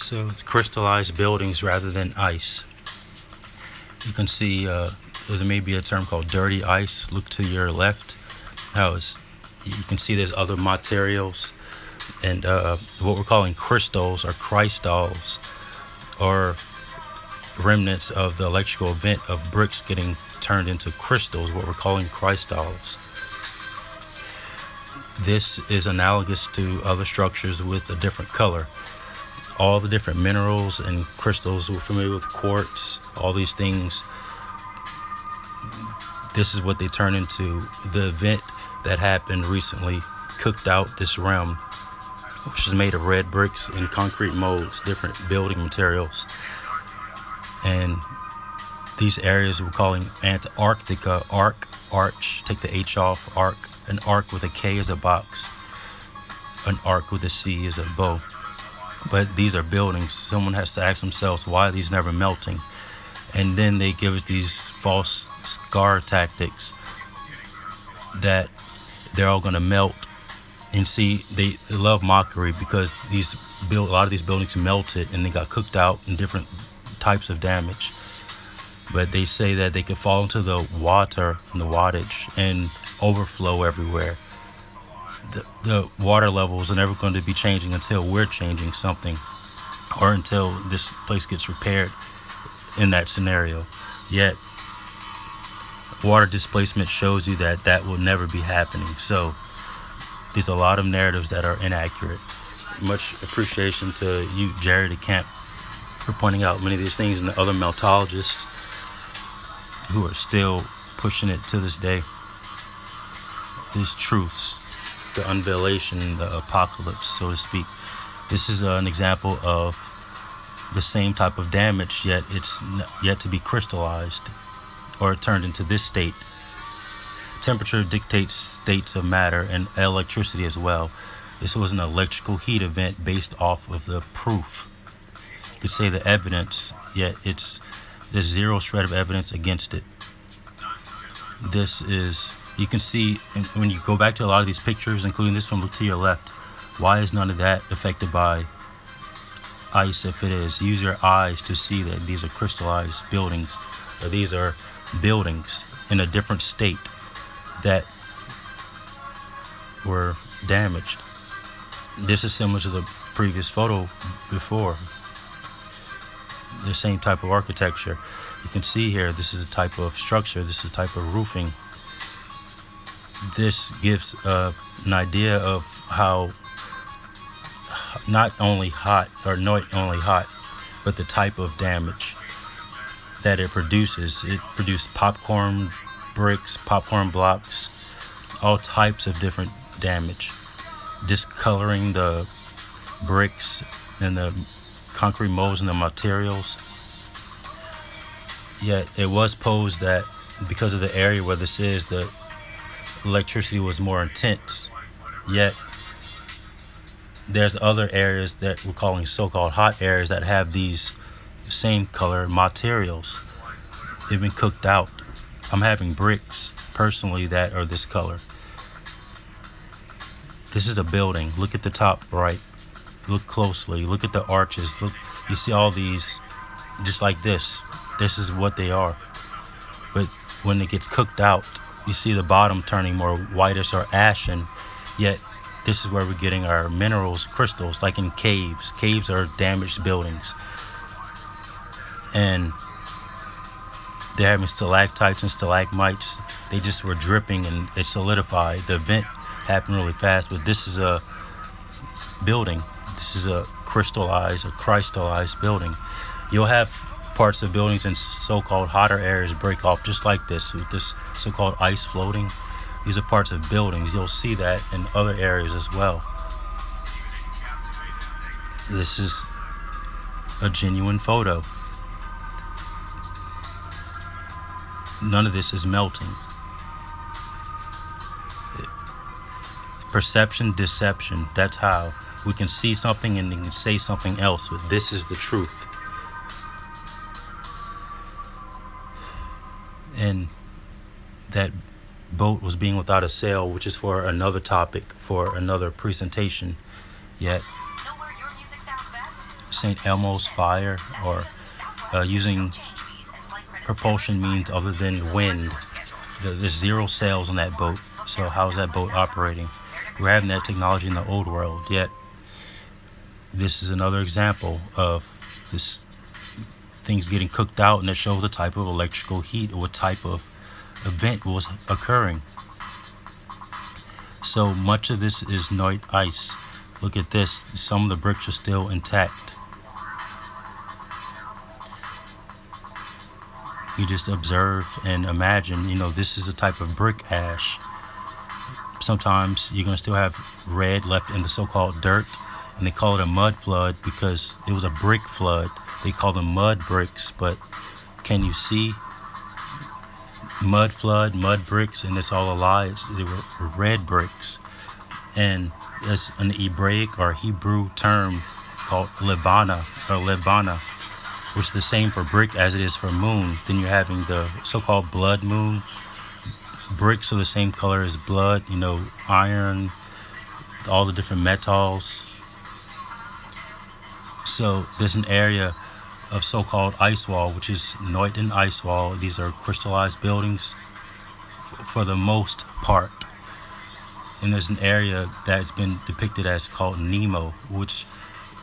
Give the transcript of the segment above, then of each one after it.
So crystallized buildings rather than ice. You can see there may be a term called dirty ice. Look to your left. You can see there's other materials, and what we're calling crystals or crystals, or remnants of the electrical event of bricks getting turned into crystals, what we're calling crystals. This is analogous to other structures with a different color. All the different minerals and crystals, we're familiar with quartz, all these things. This is what they turn into. The event that happened recently cooked out this realm, which is made of red bricks and concrete molds, different building materials. And these areas we're calling Antarctica, arch, take the H off, arc. An arc with a K is a box. An arc with a C is a bow. But these are buildings. Someone has to ask themselves, why are these never melting? And then they give us these false scar tactics that they're all going to melt. And see, they love mockery because a lot of these buildings melted and they got cooked out in different types of damage. But they say that they could fall into the water and the wattage and overflow everywhere. The water levels are never going to be changing until we're changing something, or until this place gets repaired in that scenario. Yet water displacement shows you that that will never be happening. So there's a lot of narratives that are inaccurate. Much appreciation to you, Jerry DeCamp, for pointing out many of these things, and the other meltologists who are still pushing it to this day. These truths, the unveilation, the apocalypse, so to speak. This is an example of the same type of damage, yet it's yet to be crystallized or turned into this state. Temperature dictates states of matter, and electricity as well. This was an electrical heat event based off of the proof. You could say the evidence, yet there's zero shred of evidence against it. This is, you can see when you go back to a lot of these pictures, including this one, look to your left. Why is none of that affected by ice if it is? Use your eyes to see that these are crystallized buildings, or these are buildings in a different state that were damaged. This is similar to the previous photo before. The same type of architecture. You can see here, this is a type of structure, this is a type of roofing. This gives an idea of how not only hot, but the type of damage that it produces. It produced popcorn bricks, popcorn blocks, all types of different damage. Discoloring the bricks and the concrete molds and the materials. Yet it was posed that because of the area where this is, the electricity was more intense. Yet there's other areas that we're calling so-called hot areas that have these same color materials. They've been cooked out. I'm having bricks personally that are this color. This is a building. Look at the top right. Look closely. Look at the arches. Look, you see all these just like this. This is what they are. But when it gets cooked out, you see the bottom turning more whitish or ashen. Yet this is where we're getting our minerals, crystals, like in caves. Caves are damaged buildings. And they're having stalactites and stalagmites. They just were dripping and it solidified. The event happened really fast, but this is a building. This is a crystallized building. You'll have parts of buildings in so-called hotter areas break off just like this, with this so-called ice floating. These are parts of buildings. You'll see that in other areas as well. This is a genuine photo. None of this is melting. Perception, deception. That's how we can see something and we can say something else, but this is the truth. And that boat was being without a sail, which is for another topic, for another presentation. Yet St. Elmo's fire, or using propulsion means other than wind. There's 0 sails on that boat. So how's that boat operating? We're having that technology in the old world, yet this is another example of this things getting cooked out, and it shows the type of electrical heat or what type of event was occurring. So much of this is night ice. Look at this. Some of the bricks are still intact. You just observe and imagine, this is a type of brick ash. Sometimes you're going to still have red left in the so-called dirt, and they call it a mud flood because it was a brick flood. They call them mud bricks, but can you see mud flood, mud bricks, and it's all a lie. They were red bricks. And there's an Hebraic or Hebrew term called Levana, which is the same for brick as it is for moon. Then you're having the so-called blood moon. Bricks are the same color as blood, iron, all the different metals. So there's an area of so-called ice wall, which is Neuten ice wall. These are crystallized buildings for the most part. And there's an area that's been depicted as called Nemo, which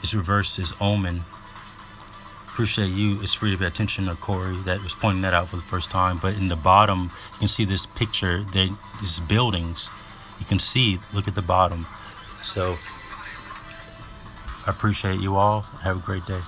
is reversed as Omen. Appreciate you. It's free to pay attention to Corey that was pointing that out for the first time. But in the bottom, you can see this picture. These buildings. You can see. Look at the bottom. So I appreciate you all. Have a great day.